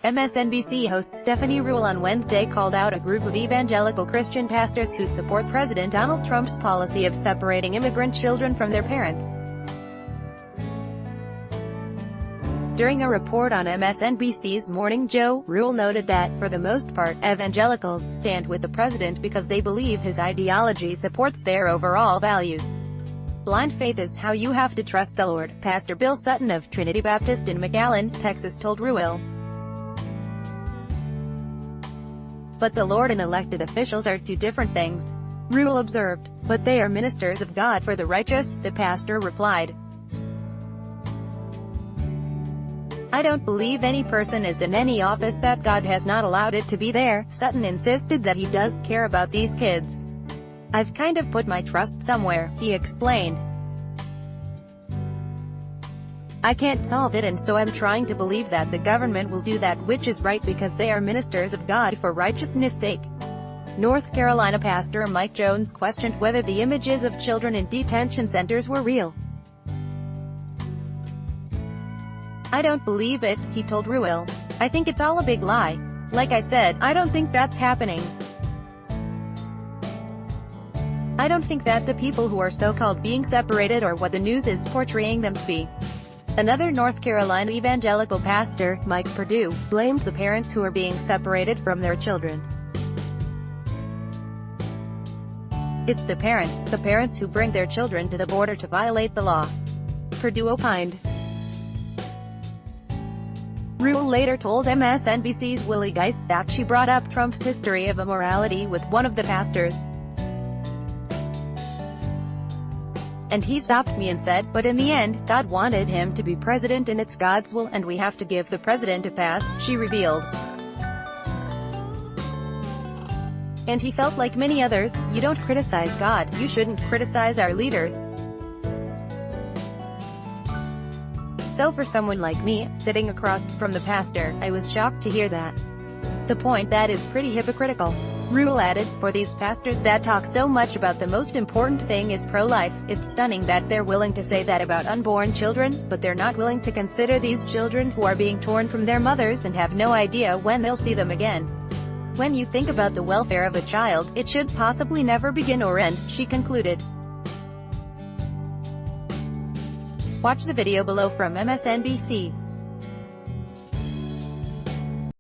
MSNBC host Stephanie Ruhle on Wednesday called out a group of evangelical Christian pastors who support President Donald Trump's policy of separating immigrant children from their parents. During a report on MSNBC's Morning Joe, Ruhle noted that, for the most part, evangelicals stand with the president because they believe his ideology supports their overall values. Blind faith is how you have to trust the Lord, Pastor Bill Sutton of Trinity Baptist in McAllen, Texas told Ruhle. But the Lord and elected officials are two different things, Ruhle observed. But they are ministers of God for the righteous, the pastor replied. I don't believe any person is in any office that God has not allowed it to be there. Sutton insisted that he does care about these kids. I've kind of put my trust somewhere, he explained. I can't solve it, and so I'm trying to believe that the government will do that which is right because they are ministers of God for righteousness' sake. North Carolina pastor Mike Jones questioned whether the images of children in detention centers were real. I don't believe it, he told Ruhle. I think it's all a big lie. Like I said, I don't think that's happening. I don't think that the people who are so-called being separated are what the news is portraying them to be. Another North Carolina evangelical pastor, Mike Perdue, blamed the parents who are being separated from their children. It's the parents who bring their children to the border to violate the law, Perdue opined. Ruhle later told MSNBC's Willie Geist that she brought up Trump's history of immorality with one of the pastors. And he stopped me and said, but in the end, God wanted him to be president and it's God's will and we have to give the president a pass, she revealed. And he felt like many others, you don't criticize God, you shouldn't criticize our leaders. So for someone like me, sitting across from the pastor, I was shocked to hear that. The point that is pretty hypocritical. Ruhle added, for these pastors that talk so much about the most important thing is pro-life, it's stunning that they're willing to say that about unborn children, but they're not willing to consider these children who are being torn from their mothers and have no idea when they'll see them again. When you think about the welfare of a child, it should possibly never begin or end, she concluded. Watch the video below from MSNBC.